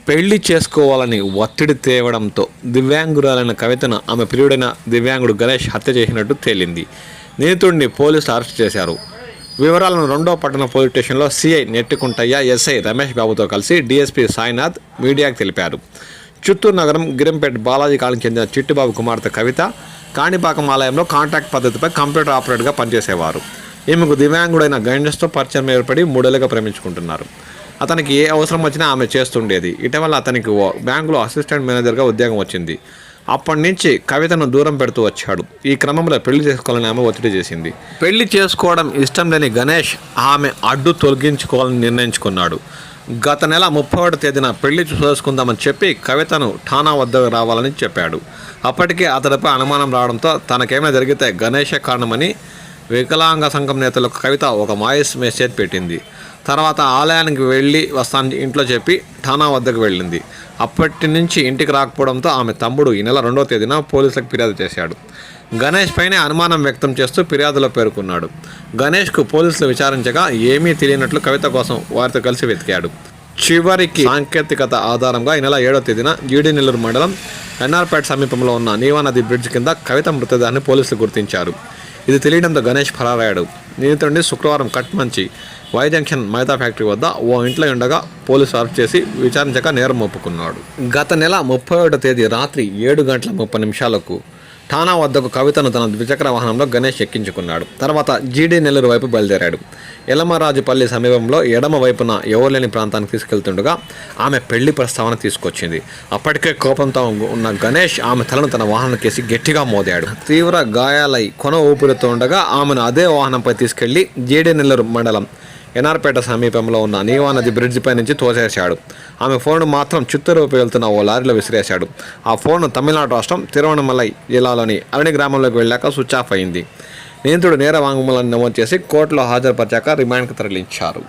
పెళ్లి చేసుకోవాలని ఒత్తిడి తేవడంతో దివ్యాంగురాలైన కవితను ఆమె ప్రియుడైన దివ్యాంగుడు గణేష్ హత్య చేసినట్టు తేలింది. నిందితుడిని పోలీసులు అరెస్ట్ చేశారు. వివరాలను 2వ పట్టణ పోలీస్ స్టేషన్లో సిఐ నెట్టికుంటయ్య, ఎస్ఐ రమేష్ బాబుతో కలిసి డీఎస్పీ సాయినాథ్ మీడియాకు తెలిపారు. చిత్తూరు నగరం గిరంపేట బాలాజీ కాలనీకి చెందిన చిట్టిబాబు కుమార్తె కవిత కాణిపాకం ఆలయంలో కాంట్రాక్ట్ పద్ధతిపై కంప్యూటర్ ఆపరేటర్గా పనిచేసేవారు. ఈమెకు దివ్యాంగుడైన గణేష్తో పరిచయం ఏర్పడి 3 ఏళ్లుగా ప్రేమించుకుంటున్నారు. అతనికి ఏ అవసరం వచ్చినా ఆమె చేస్తుండేది. ఇటీవల అతనికి బ్యాంకులో అసిస్టెంట్ మేనేజర్గా ఉద్యోగం వచ్చింది. అప్పటి నుంచి కవితను దూరం పెడుతూ వచ్చాడు. ఈ క్రమంలో పెళ్లి చేసుకోవాలని ఆమె ఒత్తిడి చేసింది. పెళ్లి చేసుకోవడం ఇష్టం లేని గణేష్ ఆమె అడ్డు తొలగించుకోవాలని నిర్ణయించుకున్నాడు. గత నెల 31వ తేదీన పెళ్లి చేసుకుందామని చెప్పి కవితను ఠాణా వద్దకు రావాలని చెప్పాడు. అప్పటికే అతడిపై అనుమానం రావడంతో తనకేమైనా జరిగితే గణేషే కారణమని వికలాంగ సంఘం నేతలకు కవిత ఒక వాయిస్ మెసేజ్ పెట్టింది. తర్వాత ఆలయానికి వెళ్ళి వస్తానని ఇంట్లో చెప్పి ఠాణా వద్దకు వెళ్ళింది. అప్పటి నుంచి ఇంటికి రాకపోవడంతో ఆమె తమ్ముడు ఈ నెల 2వ తేదీన పోలీసులకు ఫిర్యాదు చేశాడు. గణేష్ పైనే అనుమానం వ్యక్తం చేస్తూ ఫిర్యాదులో పేర్కొన్నాడు. గణేష్కు పోలీసులు విచారించగా ఏమీ తెలియనట్లు కవిత కోసం వారితో కలిసి వెతికాడు. చివరికి సాంకేతికత ఆధారంగా ఈ నెల 7వ తేదీన జీడీ నెల్లూరు మండలం ఎన్ఆర్పేట సమీపంలో ఉన్న నీవా నది బ్రిడ్జ్ కింద కవిత మృతదేహాన్ని పోలీసులు గుర్తించారు. ఇది తెలియడంతో గణేష్ ఫరారయ్యాడు. నిందితుడిని శుక్రవారం కట్మంచి వై జంక్షన్ మైదా ఫ్యాక్టరీ వద్ద ఓ ఇంట్లో ఉండగా పోలీసులు అరెస్ట్ చేసి విచారించక నేరం ఒప్పుకున్నాడు. గత నెల 31వ తేదీ రాత్రి 7:30 ఠాణా వద్దకు కవితను తన ద్విచక్ర వాహనంలో గణేష్ ఎక్కించుకున్నాడు. తర్వాత జీడీ నెల్లూరు వైపు బయలుదేరాడు. ఎలమరాజుపల్లి సమీపంలో ఎడమ వైపున ఎవరులేని ప్రాంతానికి తీసుకెళ్తుండగా ఆమె పెళ్లి ప్రస్తావన తీసుకొచ్చింది. అప్పటికే కోపంతో ఉన్న గణేష్ ఆమె తలను తన వాహనం కేసి గట్టిగా మోదాడు. తీవ్ర గాయాలై కొన ఊపిరితో ఉండగా ఆమెను అదే వాహనంపై తీసుకెళ్లి జీడీ నెల్లూరు మండలం ఎన్ఆర్పేట సమీపంలో ఉన్న నీవా నది బ్రిడ్జిపై నుంచి తోసేశాడు. ఆమె ఫోన్ మాత్రం చిత్తూరు వైపు వెళ్తున్న ఓ లారీలో విసిరేశాడు. ఆ ఫోన్ తమిళనాడు రాష్ట్రం తిరువణమలై జిల్లాలోని అరణి గ్రామంలోకి వెళ్ళాక స్విచ్ ఆఫ్ అయింది. నిందితుడు నేర వాంగ్మూలాన్ని నమోదు చేసి కోర్టులో హాజరుపరిచాక రిమాండ్కు తరలించారు.